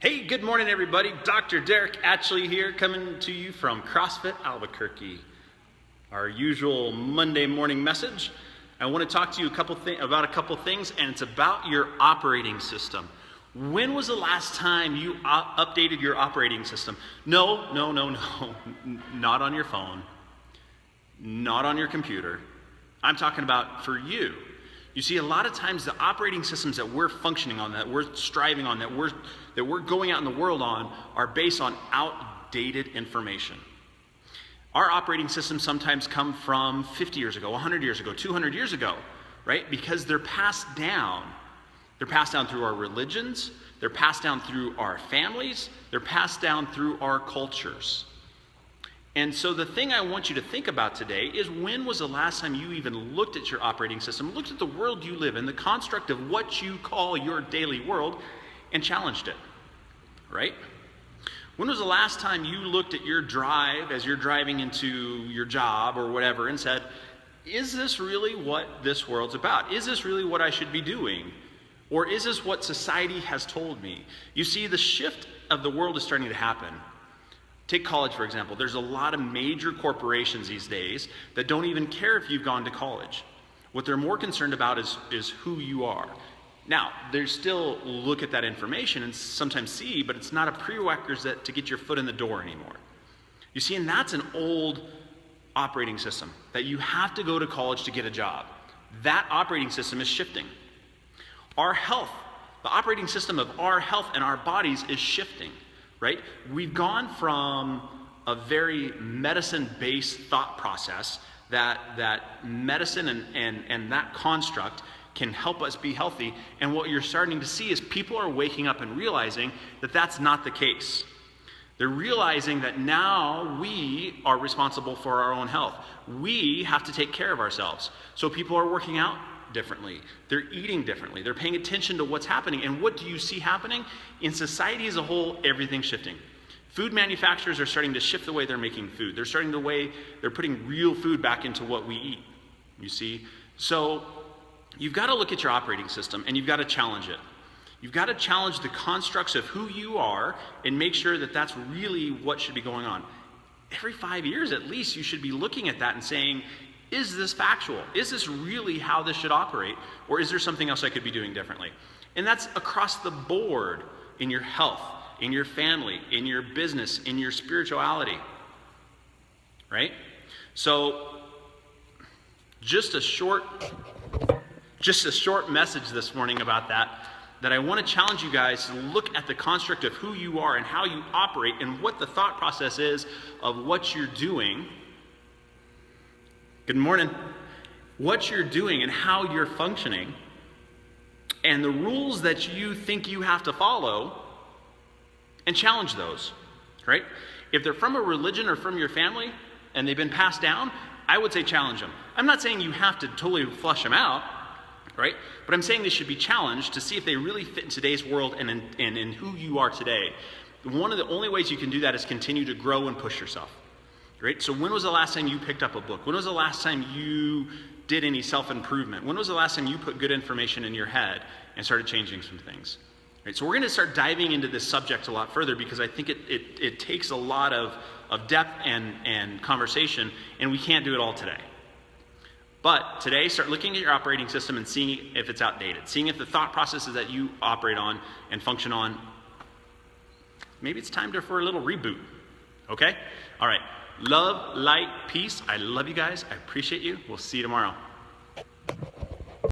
Hey, good morning everybody. Dr. Derek Atchley here, coming to you from CrossFit Albuquerque. Our usual Monday morning message. I want to talk to you about a couple things, and it's about your operating system. When was the last time you updated your operating system? No, not on your phone, not on your computer. I'm talking about for you. You see, a lot of times the operating systems that we're functioning on, that we're striving on, that we're going out in the world on, are based on outdated information. Our operating systems sometimes come from 50 years ago, 100 years ago, 200 years ago, right? Because they're passed down. They're passed down through our religions, they're passed down through our families, they're passed down through our cultures. And so the thing I want you to think about today is, when was the last time you even looked at your operating system, looked at the world you live in, the construct of what you call your daily world, and challenged it, right? When was the last time you looked at your drive as you're driving into your job or whatever and said, is this really what this world's about? Is this really what I should be doing? Or is this what society has told me? You see, the shift of the world is starting to happen. Take college, for example. There's a lot of major corporations these days that don't even care if you've gone to college. What they're more concerned about is who you are. Now, they still look at that information and sometimes see, but it's not a prerequisite to get your foot in the door anymore. You see, and that's an old operating system, that you have to go to college to get a job. That operating system is shifting. Our health, the operating system of our health and our bodies is shifting. Right? We've gone from a very medicine-based thought process that medicine and that construct can help us be healthy. And what you're starting to see is people are waking up and realizing that that's not the case. They're realizing that now we are responsible for our own health. We have to take care of ourselves. So people are working out differently. They're eating differently. They're paying attention to what's happening. And what do you see happening? In society as a whole, everything's shifting. Food manufacturers are starting to shift the way they're making food. They're putting real food back into what we eat, you see? So you've got to look at your operating system and you've got to challenge it. You've got to challenge the constructs of who you are and make sure that that's really what should be going on. Every 5 years at least, you should be looking at that and saying, is this factual? Is this really how this should operate? Or is there something else I could be doing differently? And that's across the board, in your health, in your family, in your business, in your spirituality, right? So just a short message this morning about that I want to challenge you guys to look at the construct of who you are and how you operate and what the thought process is of what you're doing. Good morning. What you're doing and how you're functioning, and the rules that you think you have to follow, and challenge those, right? If they're from a religion or from your family and they've been passed down, I would say challenge them. I'm not saying you have to totally flush them out, right? But I'm saying they should be challenged to see if they really fit in today's world and in who you are today. One of the only ways you can do that is continue to grow and push yourself. Right? So when was the last time you picked up a book? When was the last time you did any self-improvement? When was the last time you put good information in your head and started changing some things? Right? So we're going to start diving into this subject a lot further, because I think it takes a lot of depth and conversation, and we can't do it all today. But today, start looking at your operating system and seeing if it's outdated, seeing if the thought processes that you operate on and function on, maybe it's time for a little reboot. Okay? All right. Love, light, peace. I love you guys. I appreciate you. We'll see you tomorrow.